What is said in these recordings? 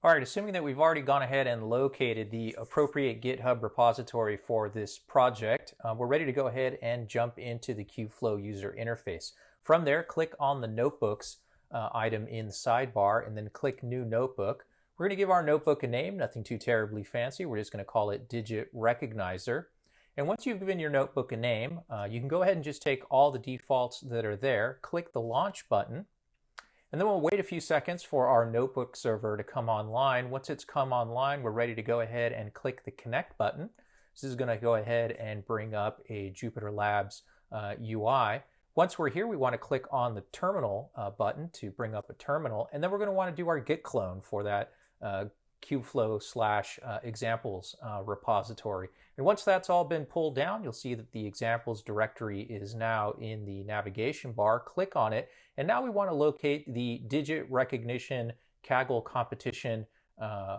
All right, assuming that we've already gone ahead and located the appropriate GitHub repository for this project, we're ready to go ahead and jump into the Kubeflow user interface. From there, click on the Notebooks item in the sidebar and then click New Notebook. We're going to give our notebook a name, nothing too terribly fancy. We're just going to call it Digit Recognizer. And once you've given your notebook a name, you can go ahead and just take all the defaults that are there, click the Launch button, and then we'll wait a few seconds for our notebook server to come online. Once it's come online, we're ready to go ahead and click the Connect button. This is going to go ahead and bring up a Jupyter Labs UI. Once we're here, we want to click on the Terminal button to bring up a terminal, and then we're going to want to do our git clone for that Kubeflow/examples repository. And once that's all been pulled down, you'll see that the examples directory is now in the navigation bar. Click on it, and now we want to locate the digit recognition Kaggle competition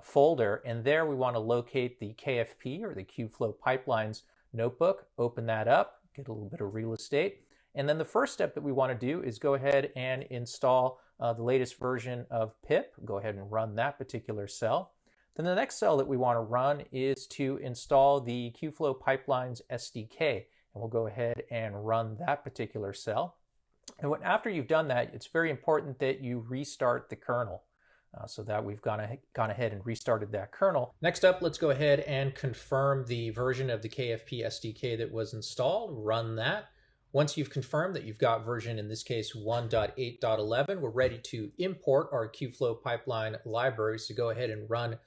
folder, and there we want to locate the KFP or the Kubeflow Pipelines notebook. Open that up, get a little bit of real estate, and then the first step that we want to do is go ahead and install the latest version of pip. Go ahead and run that particular cell. Then the next cell that we want to run is to install the Kubeflow Pipelines SDK, and we'll go ahead and run that particular cell. And after you've done that, it's very important that you restart the kernel so that we've gone ahead and restarted that kernel. Next up, let's go ahead and confirm the version of the Kfp Sdk that was installed. Run that. Once you've confirmed that you've got version, in this case 1.8.11, we're ready to import our Kubeflow pipeline library. So go ahead and run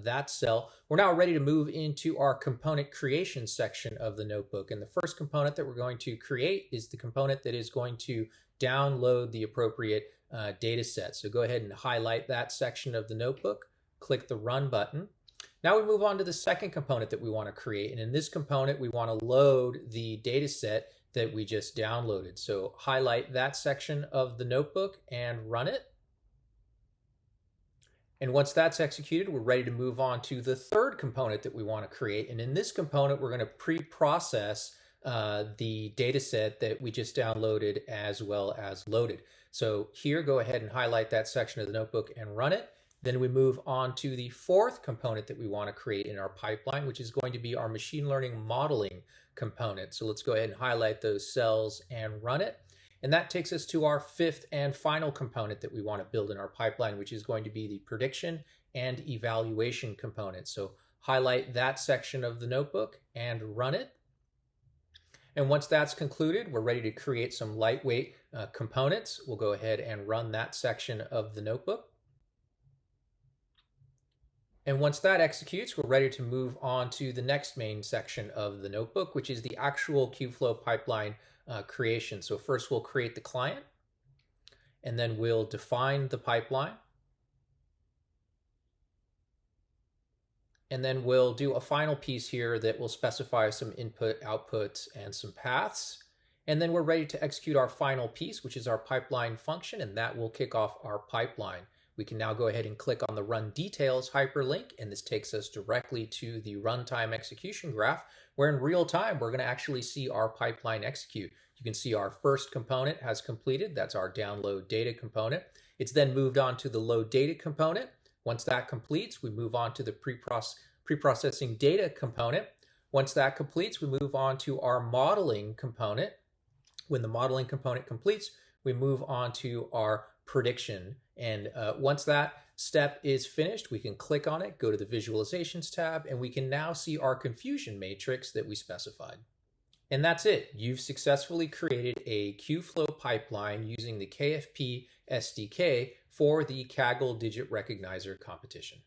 that cell. We're now ready to move into our component creation section of the notebook. And the first component that we're going to create is the component that is going to download the appropriate data set. So go ahead and highlight that section of the notebook, click the Run button. Now we move on to the second component that we want to create. And in this component, we want to load the data set that we just downloaded. So highlight that section of the notebook and run it. And once that's executed, we're ready to move on to the third component that we want to create. And in this component, we're going to pre-process the data set that we just downloaded as well as loaded. So here, go ahead and highlight that section of the notebook and run it. Then we move on to the fourth component that we want to create in our pipeline, which is going to be our machine learning modeling component. So let's go ahead and highlight those cells and run it. And that takes us to our fifth and final component that we want to build in our pipeline, which is going to be the prediction and evaluation component. So highlight that section of the notebook and run it. And once that's concluded, we're ready to create some lightweight components. We'll go ahead and run that section of the notebook. And once that executes, we're ready to move on to the next main section of the notebook, which is the actual Kubeflow pipeline creation. So first we'll create the client, and then we'll define the pipeline. And then we'll do a final piece here that will specify some input, outputs, and some paths. And then we're ready to execute our final piece, which is our pipeline function, and that will kick off our pipeline. We can now go ahead and click on the Run Details hyperlink, and this takes us directly to the runtime execution graph, where in real time, we're going to actually see our pipeline execute. You can see our first component has completed. That's our download data component. It's then moved on to the load data component. Once that completes, we move on to the preprocessing data component. Once that completes, we move on to our modeling component. When the modeling component completes, we move on to our prediction. And once that step is finished, we can click on it, go to the Visualizations tab, and we can now see our confusion matrix that we specified. And that's it. You've successfully created a Kubeflow pipeline using the KFP SDK for the Kaggle Digit Recognizer competition.